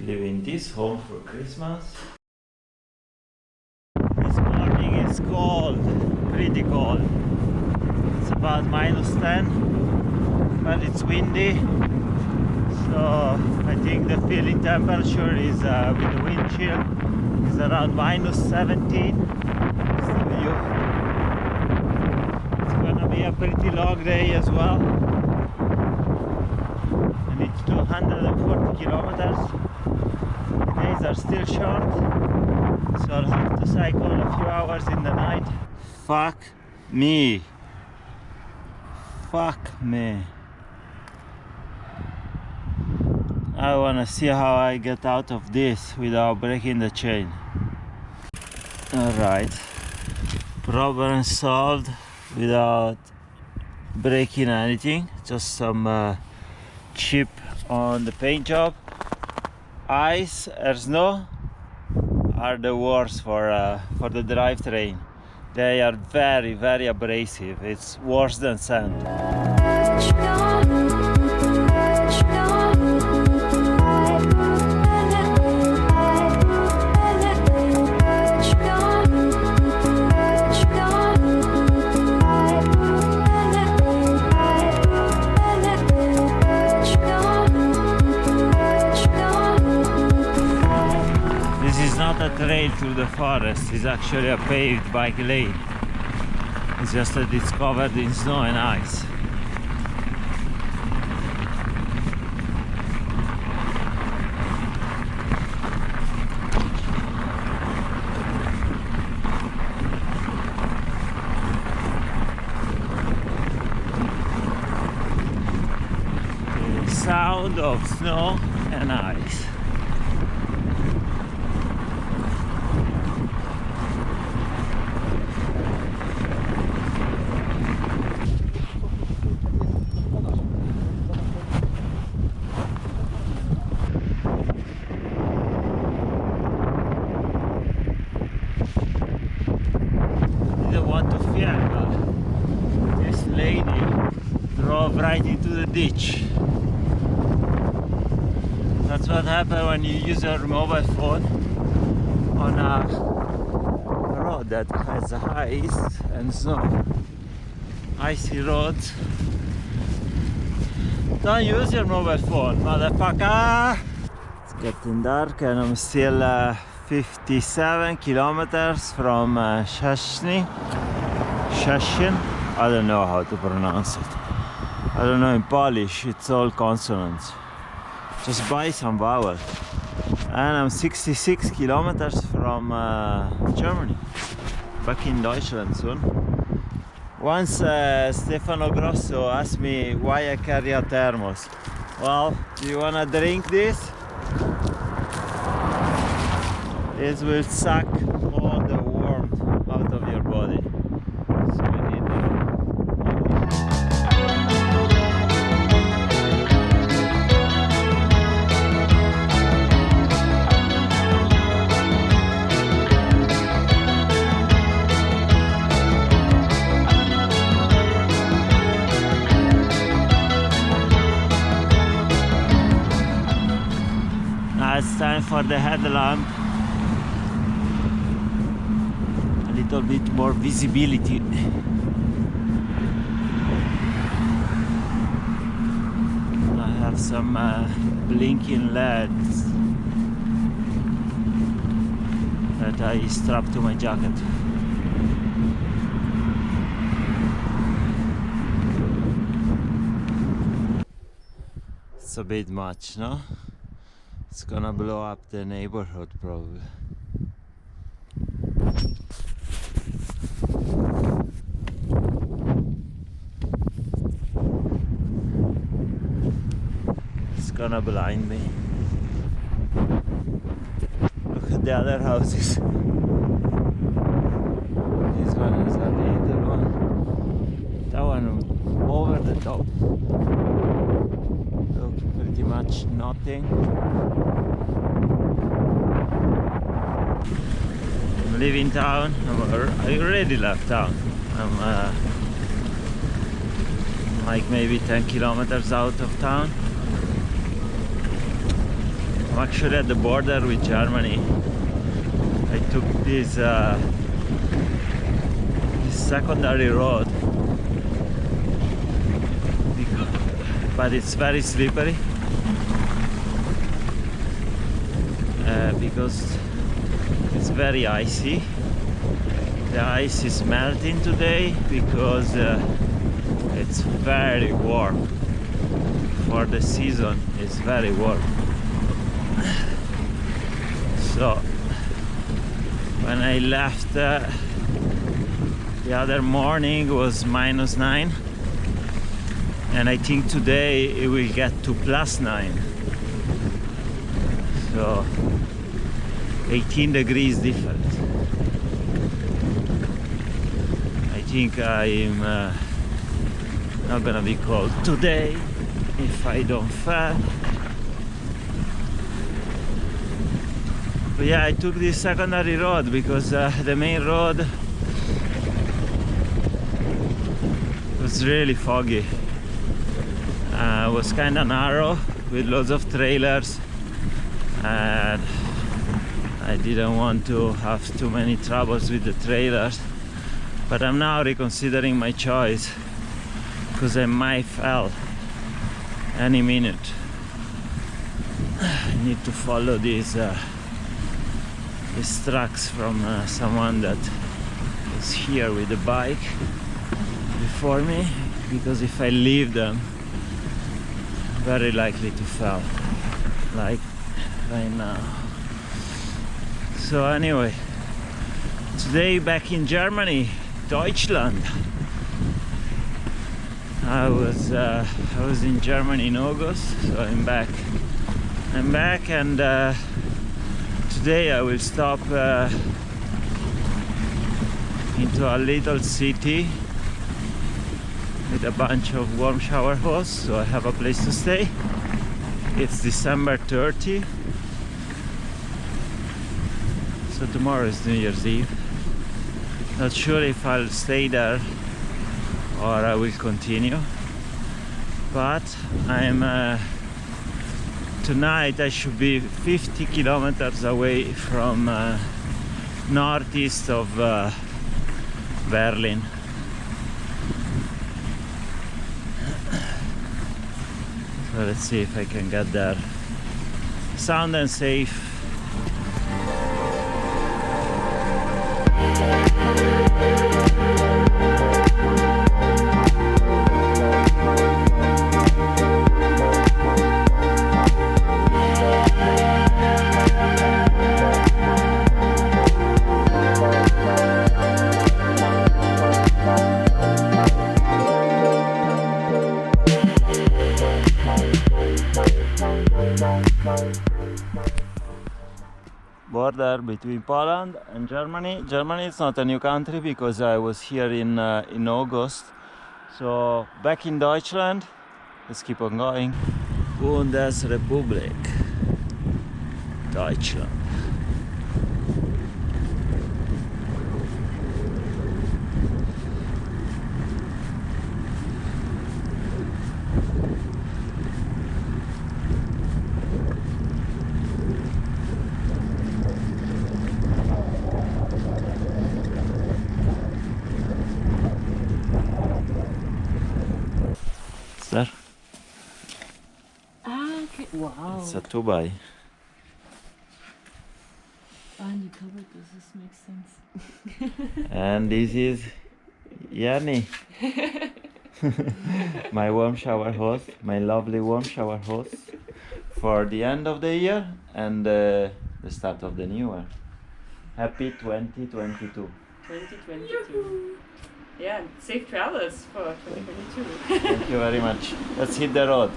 Leaving this home for Christmas. This morning is cold, pretty cold. It's about -10, but it's windy. So I think the feeling temperature is with the wind chill is around -17. It's the view. It's gonna be a pretty long day as well. And it's 240 kilometers. The days are still short, so I'll have to cycle a few hours in the night. Fuck me. Fuck me. I wanna see how I get out of this without breaking the chain. Alright. Problem solved without breaking anything. Just some chip on the paint job. Ice or snow are the worst for the drivetrain. They are very, very abrasive. It's worse than sand. A trail through the forest is actually a paved bike lane. It's just that it's covered in snow and ice. The sound of snow and ice. Drove right into the ditch. That's what happens when you use your mobile phone on a road that has ice and snow. Icy roads. Don't use your mobile phone, motherfucker! It's getting dark and I'm still 57 kilometers from Szczecin. I don't know how to pronounce it. I don't know, in Polish it's all consonants. Just buy some vowels. And I'm 66 kilometers from Germany. Back in Deutschland soon. Once Stefano Grosso asked me why I carry a thermos. Well, do you wanna drink this? This will suck all the warmth out of your body. So we need Now it's time for the headlamp. A little bit more visibility. I have some blinking LEDs that I strap to my jacket. It's a bit much, no? It's gonna blow up the neighborhood probably. It's gonna blind me. Look at the other houses. This one is a little one. That one over the top. Look, pretty much nothing. I'm leaving town. I already left town. I'm like maybe 10 kilometers out of town. I'm actually at the border with Germany. I took this secondary road, but it's very slippery because it's very icy. The ice is melting today because it's very warm. For the season, it's very warm. So when I left the other morning was -9, and I think today it will get to +9. So 18 degrees different. I think I'm not gonna be cold today if I don't fail. But yeah, I took this secondary road because the main road was really foggy. It was kind of narrow with lots of trailers, and I didn't want to have too many troubles with the trailers. But I'm now reconsidering my choice because I might fail any minute. I need to follow these tracks from someone that is here with the bike before me, because if I leave them, very likely to fail, like right now. So anyway, today back in Germany, Deutschland. I was in Germany in August, so I'm back, and today I will stop into a little city with a bunch of warm shower hosts, so I have a place to stay. It's December 30, so tomorrow is New Year's Eve. Not sure if I'll stay there or I will continue, but I'm tonight I should be 50 kilometers away from northeast of Berlin. So let's see if I can get there sound and safe. Border between Poland and Germany. Germany is not a new country because I was here in August. So back in Deutschland, let's keep on going. Bundesrepublik Deutschland. There. Ah, okay. Wow. It's a 2x. And you covered this. This makes sense. And this is Yanni, my warm shower host, my lovely warm shower host for the end of the year and the start of the new year. Happy 2022. 2022. Yeah, safe travels for 2022. Thank you very much. Let's hit the road.